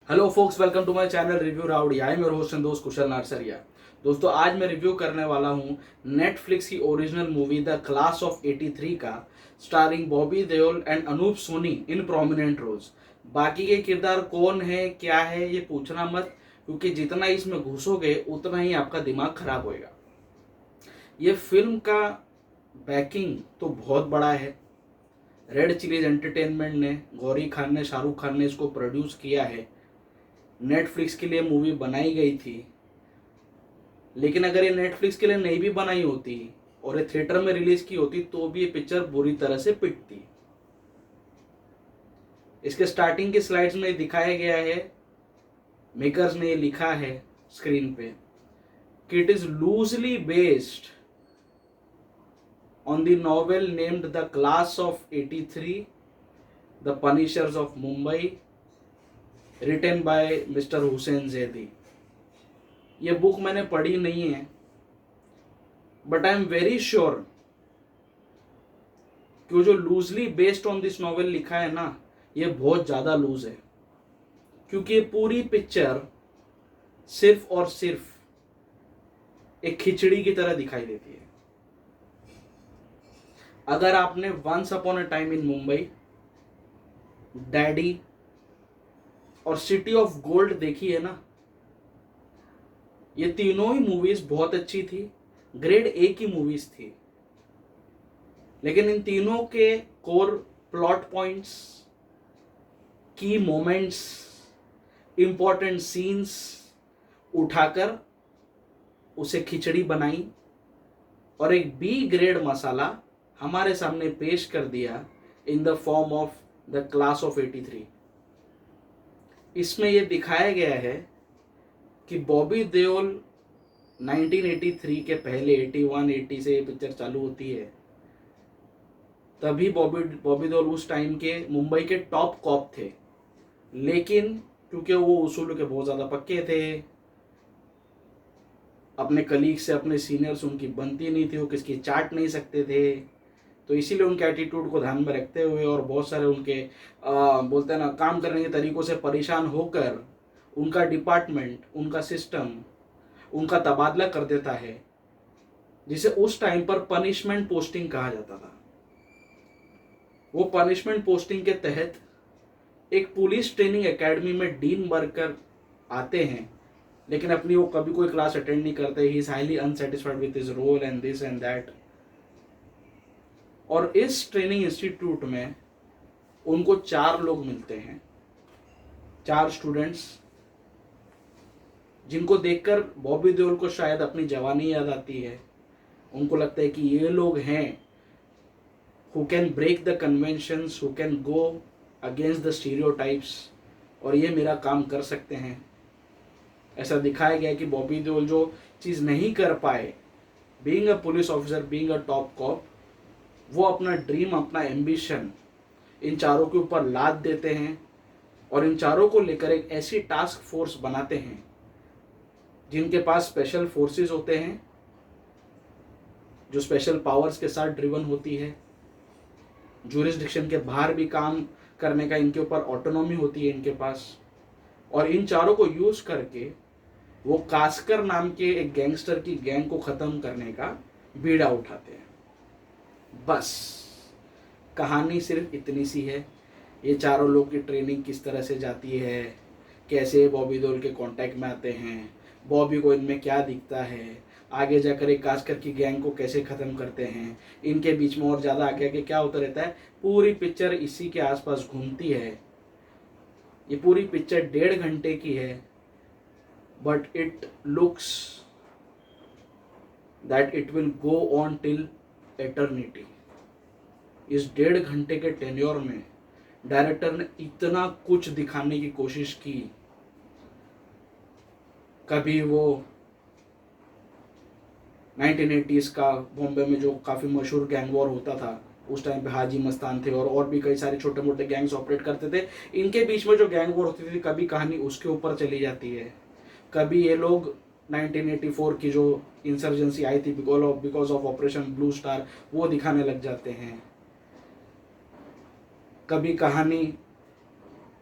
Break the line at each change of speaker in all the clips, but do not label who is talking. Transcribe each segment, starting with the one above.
Hello folks, welcome to my channel review rowdy. I am your host and दोस्त कुशल नारसरिया। दोस्तों, आज मैं review करने वाला हूँ नेटफ्लिक्स की original movie the class of 83 का, starring Bobby Deol and Anoop Soni in prominent roles. बाकी के किरदार कौन है क्या है ये पूछना मत, क्योंकि जितना इसमें घुसोगे उतना ही आपका दिमाग खराब होएगा। ये फिल्म का बैकिंग तो बहुत बड़ा है। रेड चिलीज एंटरटेनमेंट ने, गौरी खान ने, शाहरुख खान ने इसको प्रोड्यूस किया है। नेटफ्लिक्स के लिए मूवी बनाई गई थी, लेकिन अगर ये नेटफ्लिक्स के लिए नहीं भी बनाई होती और ये थिएटर में रिलीज की होती तो भी ये पिक्चर बुरी तरह से पिटती। इसके स्टार्टिंग की स्लाइड्स में दिखाया गया है, मेकर्स ने लिखा है स्क्रीन पे कि it is loosely based on the novel named the class of 83 the punishers of Mumbai, written by mister Hussain Zaidi. ये बुक मैंने पढ़ी नहीं है, but I am very sure कि वो जो loosely based on this novel लिखा है ना, ये बहुत ज्यादा लूज है, क्योंकि ये पूरी पिक्चर सिर्फ और सिर्फ एक खिचड़ी की तरह दिखाई देती है। अगर आपने once upon a time in Mumbai, daddy और सिटी ऑफ गोल्ड देखी है ना, ये तीनों ही मूवीज बहुत अच्छी थी, ग्रेड ए की मूवीज थी। लेकिन इन तीनों के कोर प्लॉट पॉइंट्स, की मोमेंट्स, इंपॉर्टेंट सीन्स उठाकर उसे खिचड़ी बनाई और एक बी ग्रेड मसाला हमारे सामने पेश कर दिया in the form of the class of 83। इसमें यह दिखाया गया है कि बॉबी देओल 1983 के पहले 81 80 से ये पिक्चर चालू होती है, तभी बॉबी देओल उस टाइम के मुंबई के टॉप कॉप थे। लेकिन क्योंकि वो उसूल के बहुत ज़्यादा पक्के थे, अपने कलीग से, अपने सीनियर से उनकी बनती नहीं थी, वो किसकी चाट नहीं सकते थे, तो इसीलिए उनके एटीट्यूड को ध्यान में रखते हुए और बहुत सारे उनके बोलते हैं ना, काम करने के तरीकों से परेशान होकर उनका डिपार्टमेंट, उनका सिस्टम, उनका तबादला कर देता है, जिसे उस टाइम पर पनिशमेंट पोस्टिंग कहा जाता था। वो पनिशमेंट पोस्टिंग के तहत एक पुलिस ट्रेनिंग एकेडमी में डीन बनकर आते हैं, लेकिन अपनी वो कभी कोई क्लास अटेंड नहीं करते। He is highly unsatisfied with his role and this and that. और इस ट्रेनिंग इंस्टीट्यूट में उनको 4 लोग मिलते हैं, 4 स्टूडेंट्स, जिनको देखकर बॉबी देओल को शायद अपनी जवानी याद आती है। उनको लगता है कि ये लोग हैं who can break the conventions, who can go against the stereotypes, और ये मेरा काम कर सकते हैं। ऐसा दिखाया गया कि बॉबी देओल जो चीज़ नहीं कर पाए, being a police officer, being a top cop, वो अपना ड्रीम, अपना एम्बिशन इन चारों के ऊपर लाद देते हैं और इन चारों को लेकर एक ऐसी टास्क फोर्स बनाते हैं जिनके पास स्पेशल फोर्सेस होते हैं, जो स्पेशल पावर्स के साथ ड्रिवन होती है, जुरिस्डिक्शन के बाहर भी काम करने का इनके ऊपर ऑटोनॉमी होती है इनके पास। और इन चारों को यूज करके वो कास्कर नाम के एक गैंगस्टर की गैंग को खत्म करने का बीड़ा उठाते हैं। बस कहानी सिर्फ इतनी सी है। ये चारों लोग की ट्रेनिंग किस तरह से जाती है, कैसे बॉबी देओल के कांटेक्ट में आते हैं, बॉबी को इनमें क्या दिखता है, आगे जाकर एक कास्कर की गैंग को कैसे ख़त्म करते हैं, इनके बीच में और ज़्यादा आगे आगे क्या होता रहता है, पूरी पिक्चर इसी के आसपास घूमती है। ये पूरी पिक्चर 1.5 घंटे की है, but it looks that it will go on till eternity. इस 1.5 घंटे के टेन्योर में डायरेक्टर ने इतना कुछ दिखाने की कोशिश की। कभी वो 1980s का बॉम्बे में जो काफ़ी मशहूर गैंग वॉर होता था, उस टाइम पे हाजी मस्तान थे और भी कई सारे छोटे मोटे गैंग्स ऑपरेट करते थे। इनके बीच में जो गैंग वॉर होती थी, कभी कहानी उसके ऊपर चली जाती है। कभी ये लोग 1984 की जो इंसर्जेंसी आई थी because of operation blue star, वो दिखाने लग जाते हैं। कभी कहानी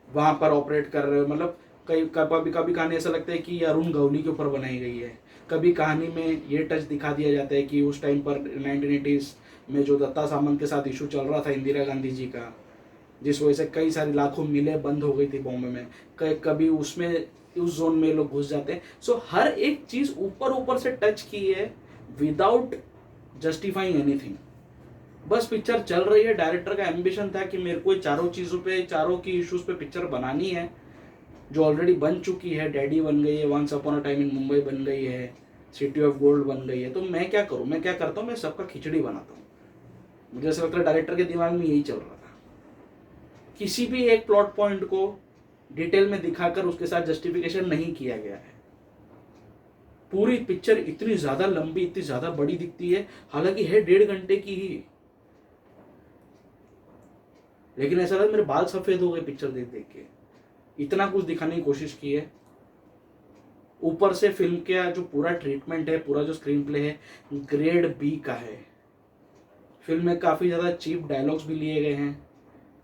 वहाँ पर ऑपरेट कर रहे हो, मतलब कभी कभी कहानी ऐसा लगता है कि ये अरुण गवली के ऊपर बनाई गई है। कभी कहानी में ये टच दिखा दिया जाता है कि उस टाइम पर 1980s में जो दत्ता सामंत के साथ इशू चल रहा था इंदिरा गांधी जी का, जिस वजह से कई सारी लाखों मिलें बंद हो गई थी बॉम्बे में, कभी उसमें उस जोन में लोग घुस जाते हैं। सो हर एक चीज़ ऊपर ऊपर से टच की है विदाउट जस्टिफाइंग एनीथिंग। बस पिक्चर चल रही है। डायरेक्टर का एम्बिशन था कि मेरे को चारों चीज़ों पे, चारों की इश्यूज पे पिक्चर बनानी है, जो ऑलरेडी बन चुकी है। डैडी बन गई है, once upon a time in Mumbai बन गई है, सिटी ऑफ गोल्ड बन गई है। तो मैं क्या करूँ, मैं क्या करता हूँ, मैं सबका खिचड़ी बनाता हूँ। मुझे ऐसा लगता है डायरेक्टर के दिमाग में यही चल रहा था। किसी भी एक प्लॉट पॉइंट को डिटेल में दिखाकर उसके साथ जस्टिफिकेशन नहीं किया गया है। पूरी पिक्चर इतनी ज्यादा लंबी, इतनी ज्यादा बड़ी दिखती है, हालांकि है 1.5 घंटे की ही, लेकिन ऐसा लगा मेरे बाल सफेद हो गए पिक्चर देख देख के। इतना कुछ दिखाने की कोशिश की है। ऊपर से फिल्म का जो पूरा ट्रीटमेंट है, पूरा जो स्क्रीन प्ले है, ग्रेड बी का है। फिल्म में काफ़ी ज़्यादा चीप डायलॉग्स भी लिए गए हैं,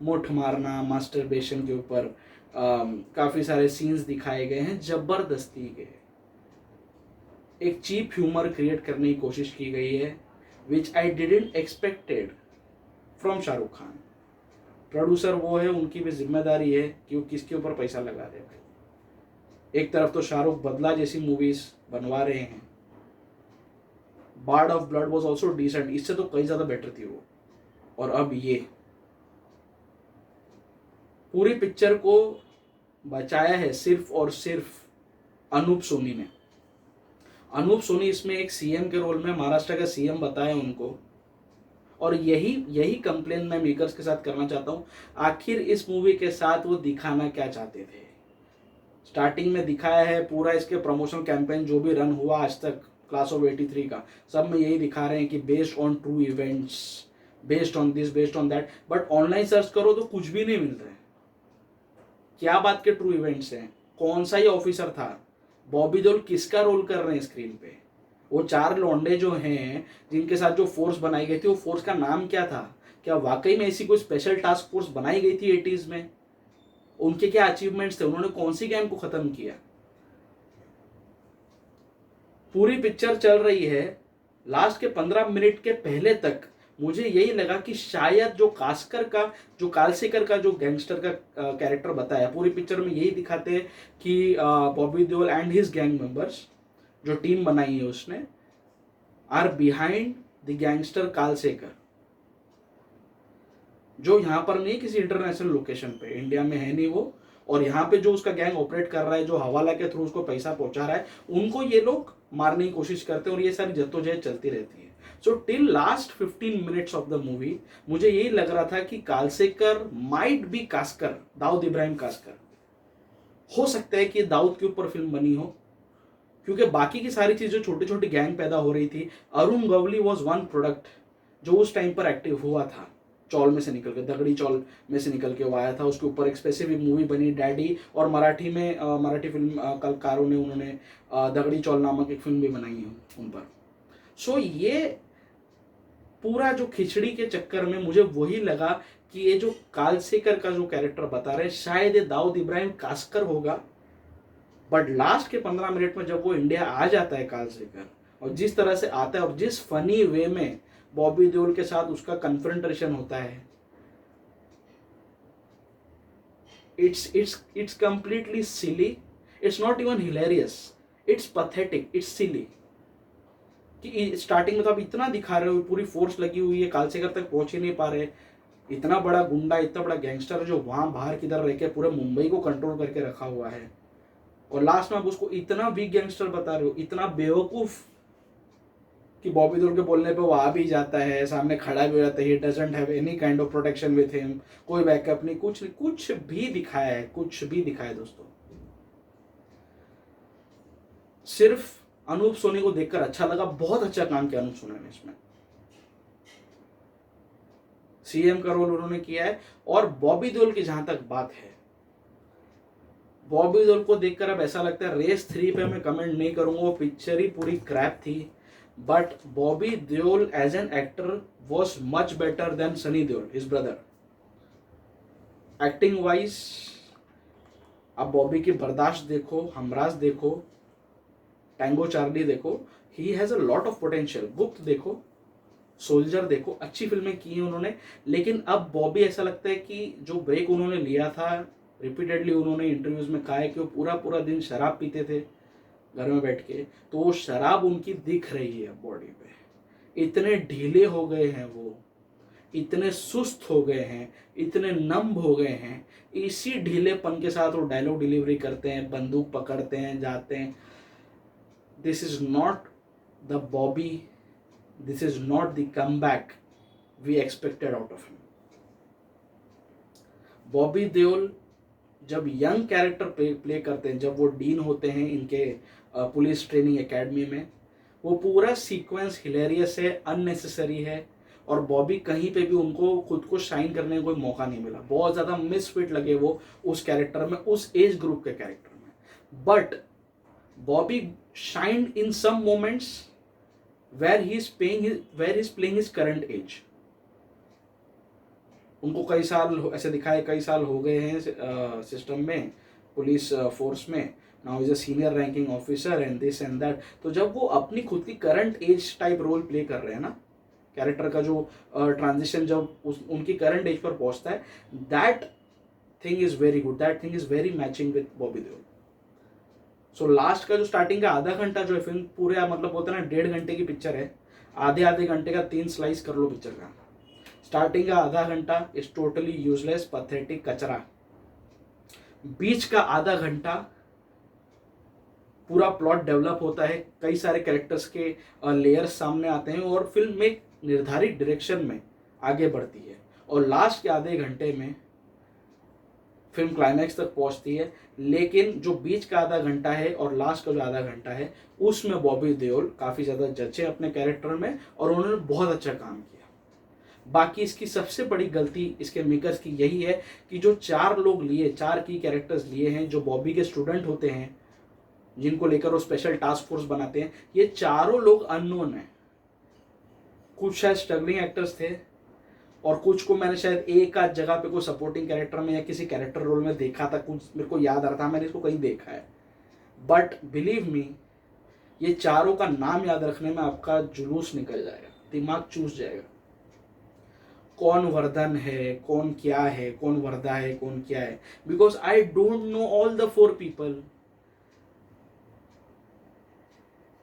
मुठ मारना, मास्टरबेशन के ऊपर काफ़ी सारे सीन्स दिखाए गए हैं जबरदस्ती के। एक चीप ह्यूमर क्रिएट करने की कोशिश की गई है, which I didn't expected from Shahrukh Khan. Producer वो है, उनकी भी जिम्मेदारी है कि वो किसके ऊपर पैसा लगा रहे हैं। एक तरफ तो शाहरुख बदला जैसी मूवीज बनवा रहे हैं, bard of blood was also decent, इससे तो कई ज्यादा बेटर थी वो, और अब ये पूरी पिक्चर को बचाया है सिर्फ और सिर्फ अनूप सोनी ने। अनूप सोनी इसमें एक सीएम के रोल में, महाराष्ट्र का सीएम बताया उनको, और यही कंप्लेन मैं मेकर्स के साथ करना चाहता हूँ। आखिर इस मूवी के साथ वो दिखाना क्या चाहते थे। स्टार्टिंग में दिखाया है पूरा, इसके प्रमोशन कैंपेन जो भी रन हुआ आज तक क्लास ऑफ 83 का, सब में यही दिखा रहे हैं कि based on true events, based on this, based on that, but online search करो तो कुछ भी नहीं मिल रहा है। क्या बात के ट्रू इवेंट्स हैं? कौन सा ही ऑफिसर था? बॉबी देओल किसका रोल कर रहे हैं स्क्रीन पे? वो 4 लौंडे जो हैं जिनके साथ जो फोर्स बनाई गई थी, वो फोर्स का नाम क्या था? क्या वाकई में ऐसी कोई स्पेशल टास्क फोर्स बनाई गई थी 80s में? उनके क्या अचीवमेंट्स थे? उन्होंने कौन सी गैंग को खत्म किया? पूरी पिक्चर चल रही है, लास्ट के 15 मिनट के पहले तक मुझे यही लगा कि शायद जो कालसेकर का जो गैंगस्टर का कैरेक्टर बताया, पूरी पिक्चर में यही दिखाते हैं कि Bobby Deol and his gang members, जो टीम बनाई है उसने, are behind the gangster Kalsekar, जो यहाँ पर नहीं, किसी इंटरनेशनल लोकेशन पे, इंडिया में है नहीं वो, और यहाँ पे जो उसका गैंग ऑपरेट कर रहा है, जो हवाला के थ्रू उसको पैसा पहुंचा रहा है, उनको ये लोग मारने की कोशिश करते हैं, और ये सारी जद्दोजहद चलती रहती है। So till last 15 minutes of the movie मुझे यही लग रहा था कि कालसेकर माइट बी कास्कर, दाऊद इब्राहिम कास्कर। हो सकता है कि दाऊद के ऊपर फिल्म बनी हो, क्योंकि बाकी की सारी चीजें, छोटी छोटी गैंग पैदा हो रही थी। Arun Gawli was one product जो उस टाइम पर एक्टिव हुआ था, चौल में से निकल के, दगड़ी चौल में से निकल के वो आया था। उसके ऊपर एक स्पेसिफिक मूवी बनी डैडी, और मराठी में मराठी फिल्म कलाकारों ने, उन्होंने दगड़ी चौल नामक एक फिल्म भी बनाई है उन पर। सो ये पूरा जो खिचड़ी के चक्कर में मुझे वही लगा कि ये जो कालसेकर का जो कैरेक्टर बता रहे हैं, शायद ये दाऊद इब्राहिम कास्कर होगा। बट लास्ट के 15 मिनट में जब वो इंडिया आ जाता है कालसेकर, और जिस तरह से आता है, और जिस फनी वे में बॉबी देओल के साथ उसका कन्फ्रंटेशन होता है, it's completely silly. It's not even hilarious. It's pathetic. It's silly. कि स्टार्टिंग में तो आप इतना दिखा रहे हो, पूरी फोर्स लगी हुई है, कालसेकर तक पहुंच ही नहीं पा रहे, इतना बड़ा गुंडा, इतना बड़ा गैंगस्टर जो वहां बाहर किधर रह के पूरे मुंबई को कंट्रोल करके रखा हुआ है, और लास्ट में आप उसको इतना वीक गैंगस्टर बता रहे हो, इतना बेवकूफ कि बॉबी देओल के बोलने पे वो आ भी जाता है, सामने खड़ा भी हो जाता है। He doesn't have any kind of protection with him, कोई बैकअप नहीं, कुछ भी दिखाया है, कुछ भी दिखाया है दोस्तों। सिर्फ अनूप सोनी को देखकर अच्छा लगा, बहुत अच्छा काम किया अनूप सोनी ने इसमें, सीएम का रोल उन्होंने किया है। और बॉबी देओल की जहां तक बात है, बॉबी देओल को देखकर अब ऐसा लगता है, रेस 3 पे मैं कमेंट नहीं करूंगा, वो पिक्चर ही पूरी क्रैप थी, but Bobby Deol as an actor was much better than Sunny Deol, his brother. Acting wise आप बॉबी की बर्दाश्त देखो, हमराज देखो, टैंगो चार्ली देखो, he has a lot of potential. गुप्त देखो, सोल्जर देखो, अच्छी फिल्में की हैं उन्होंने। लेकिन अब बॉबी ऐसा लगता है कि जो ब्रेक उन्होंने लिया था, रिपीटेडली उन्होंने इंटरव्यूज में कहा है कि वो पूरा पूरा दिन शराब पीते थे घर में बैठ के, तो वो शराब उनकी दिख रही है बॉडी पे। इतने ढीले हो गए हैं वो, इतने सुस्त हो गए हैं, इतने नम्ब हो गए हैं। इसी ढीलेपन के साथ वो डायलॉग डिलीवरी करते हैं, बंदूक पकड़ते हैं, जाते हैं। This is not the Bobby, this is not the comeback we expected out of him. Bobby Deol जब यंग कैरेक्टर प्ले करते हैं, जब वो डीन होते हैं इनके पुलिस ट्रेनिंग एकेडमी में, वो पूरा सीक्वेंस हिलेरियस है, अननेसेसरी है। और बॉबी कहीं पे भी उनको खुद को शाइन करने का कोई मौका नहीं मिला। बहुत ज़्यादा मिसफिट लगे वो उस कैरेक्टर में, उस एज ग्रुप के कैरेक्टर में। But Bobby shined in some moments where he is playing his current age. उनको कई साल ऐसे दिखाए, कई साल हो गए हैं सिस्टम में, पुलिस फोर्स में। Now is a senior ranking officer and this and that. तो जब वो अपनी खुद की current age type role play कर रहे हैं ना, कैरेक्टर का जो ट्रांजिशन जब उनकी करंट एज पर पहुंचता है, that thing is very good, that thing is very matching with Bobby Deol. So last का जो स्टार्टिंग का आधा घंटा जो है फिल्म पूरे, मतलब बोलते हैं ना 1.5 घंटे की पिक्चर है, आधे आधे घंटे का 3 स्लाइस कर लो पिक्चर का। स्टार्टिंग का आधा घंटा इज टोटली यूजलेस, पैथेटिक, कचरा। बीच का आधा घंटा पूरा प्लॉट डेवलप होता है, कई सारे कैरेक्टर्स के लेयर्स सामने आते हैं और फिल्म एक निर्धारित डायरेक्शन में आगे बढ़ती है। और लास्ट के आधे घंटे में फिल्म क्लाइमैक्स तक पहुंचती है। लेकिन जो बीच का आधा घंटा है और लास्ट का जो आधा घंटा है, उसमें बॉबी देओल काफ़ी ज़्यादा जचे अपने कैरेक्टर में और उन्होंने बहुत अच्छा काम किया। बाकी इसकी सबसे बड़ी गलती इसके मेकर्स की यही है कि जो 4 लोग लिए, 4 की कैरेक्टर्स लिए हैं जो बॉबी के स्टूडेंट होते हैं, जिनको लेकर वो स्पेशल टास्क फोर्स बनाते हैं, ये चारों लोग अननोन हैं। कुछ शायद स्ट्रगलिंग एक्टर्स थे और कुछ को मैंने शायद एक आध जगह पे कोई सपोर्टिंग कैरेक्टर में या किसी कैरेक्टर रोल में देखा था, कुछ मेरे को याद आ रहा था मैंने इसको कहीं देखा है। बट बिलीव मी, ये चारों का नाम याद रखने में आपका जुलूस निकल जाएगा, दिमाग चूस जाएगा। कौन वर्धन है, कौन क्या है, कौन वर्धा है, कौन क्या है, because I don't know all the 4 people.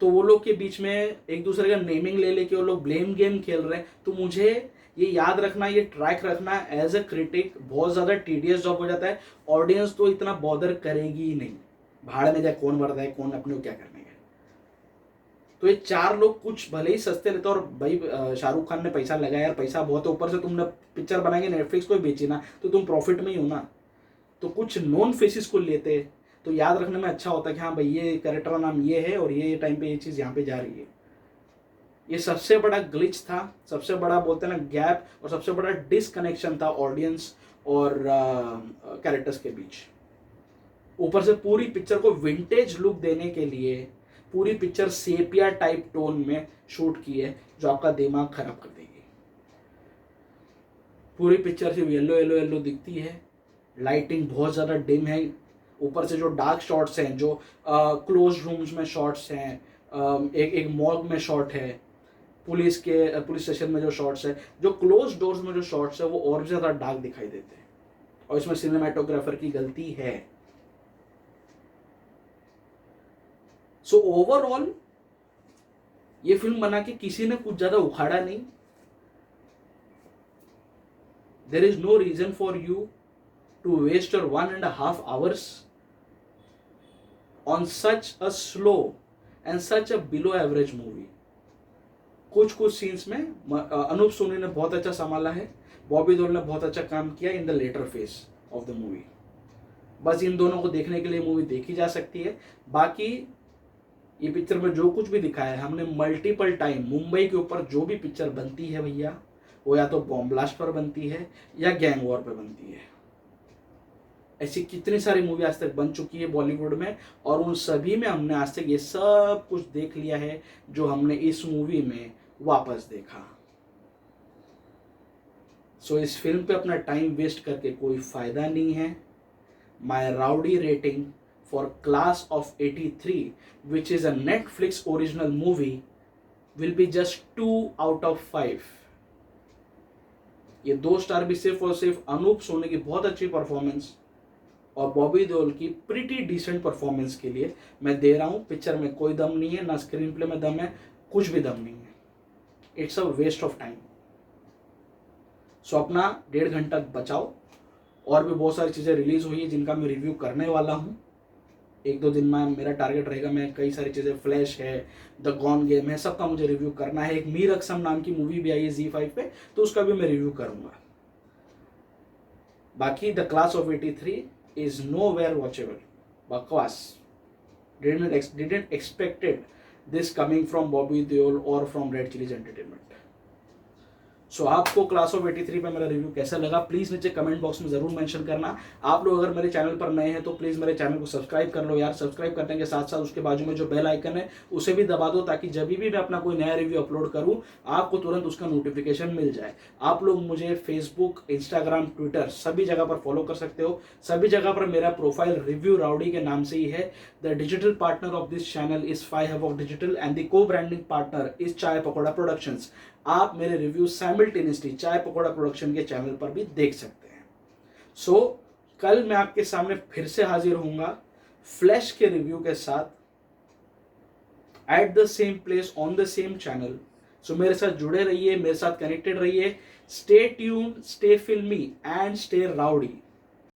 तो वो लोग के बीच में एक दूसरे का नेमिंग ले लेके वो लोग ब्लेम गेम खेल रहे हैं। तो मुझे ये याद रखना, ये ट्रैक रखना एज अ क्रिटिक बहुत ज़्यादा टीडियस जॉब हो जाता है। ऑडियंस तो इतना बॉदर करेगी ही नहीं, भाड़ में जाए कौन वर्धा है, कौन अपने को क्या करने का। तो ये 4 लोग कुछ भले ही सस्ते रहते, और भाई शाहरुख खान ने पैसा लगाया यार, पैसा बहुत है, ऊपर से तुमने पिक्चर बनाएंगे नेटफ्लिक्स को बेची ना, तो तुम प्रॉफिट में ही हो ना। तो कुछ नॉन फेसिस को लेते तो याद रखने में अच्छा होता है कि हाँ भाई ये कैरेक्टर का नाम ये है और ये टाइम पे ये चीज़ यहाँ पे जा रही है। ये सबसे बड़ा ग्लिच था, सबसे बड़ा बोलते हैं ना गैप, और सबसे बड़ा डिसकनेक्शन था ऑडियंस और कैरेक्टर्स के बीच। ऊपर से पूरी पिक्चर को विंटेज लुक देने के लिए पूरी पिक्चर सेपिया टाइप टोन में शूट की है, जो आपका दिमाग खराब कर देगी। पूरी पिक्चर सिर्फ येलो येलो येलो दिखती है, लाइटिंग बहुत ज़्यादा डिम है। ऊपर से जो डार्क शॉट्स हैं, जो क्लोज रूम्स में शॉट्स हैं, एक एक मॉर्ग में शॉट है, पुलिस स्टेशन में जो शॉट्स है, जो क्लोज डोर्स में जो शॉट्स है, वो और भी ज़्यादा डार्क दिखाई देते हैं। और इसमें सिनेमाटोग्राफर की गलती है। सो ओवरऑल ये फिल्म बना के किसी ने कुछ ज़्यादा उखाड़ा नहीं। There is no reason for you to waste your 1.5 hours on such a slow and such a below average movie. कुछ कुछ सीन्स में अनूप सोनी ने बहुत अच्छा संभाला है, बॉबी देओल ने बहुत अच्छा काम किया in the later phase of the movie. बस इन दोनों को देखने के लिए मूवी देखी जा सकती है। बाकी ये पिक्चर में जो कुछ भी दिखाया है, हमने मल्टीपल टाइम मुंबई के ऊपर जो भी पिक्चर बनती है भैया, वो या तो बॉम्ब ब्लास्ट पर बनती है या गैंग वॉर पर बनती है। ऐसी कितनी सारी मूवी आज तक बन चुकी है बॉलीवुड में, और उन सभी में हमने आज तक ये सब कुछ देख लिया है जो हमने इस मूवी में वापस देखा। सो इस फिल्म पे अपना टाइम वेस्ट करके कोई फायदा नहीं है। my rowdy rating for Class of 83, which is a Netflix original movie, will be just 2 out of 5. ये 2 स्टार भी सिर्फ और सिर्फ अनूप सोनी की बहुत अच्छी परफॉर्मेंस और बॉबी देओल की प्रीटी डिसेंट परफॉर्मेंस के लिए मैं दे रहा हूँ. पिक्चर में कोई दम नहीं है, ना स्क्रीन प्ले में दम है, कुछ भी दम नहीं है. It's a waste of time. So अपना 1.5 घंटा बचाओ. और भी बहुत सारी चीज़ें रिलीज हुई है जिनका मैं रिव्यू करने वाला हूँ. 1-2 दिन में मेरा टारगेट रहेगा. मैं कई सारी चीज़ें, फ्लैश है, द गॉन गेम है, सबका मुझे रिव्यू करना है. एक मीर अक्सम नाम की मूवी भी आई है ZEE5 पे, तो उसका भी मैं रिव्यू करूंगा. बाकी the class of 83 is nowhere watchable. बकवास. Didn't expected this coming from Bobby Deol or from Red Chillies Entertainment. सो आपको क्लास ऑफ 83 पे मेरा रिव्यू कैसा लगा प्लीज़ नीचे कमेंट बॉक्स में ज़रूर मेंशन करना. आप लोग अगर मेरे चैनल पर नए हैं तो प्लीज़ मेरे चैनल को सब्सक्राइब कर लो यार. सब्सक्राइब करने के साथ साथ उसके बाजू में जो बेल आइकन है उसे भी दबा दो, ताकि जब भी मैं अपना कोई नया रिव्यू अपलोड करूं आपको तुरंत उसका नोटिफिकेशन मिल जाए. आप लोग मुझे फेसबुक, इंस्टाग्राम, ट्विटर सभी जगह पर फॉलो कर सकते हो. सभी जगह पर मेरा प्रोफाइल रिव्यू राउडी के नाम से ही है. The digital partner of this channel is 5 Havoc digital and the को ब्रांडिंग पार्टनर इज चाय पकौड़ा प्रोडक्शंस. आप मेरे रिव्यू साइमल्टेनियसली चाय पकौड़ा प्रोडक्शन के चैनल पर भी देख सकते हैं. सो कल मैं आपके सामने फिर से हाजिर होऊंगा फ्लैश के रिव्यू के साथ, at the same place on the same channel. So मेरे साथ जुड़े रहिए, मेरे साथ कनेक्टेड रहिए. Stay tuned, stay filmy and stay rowdy.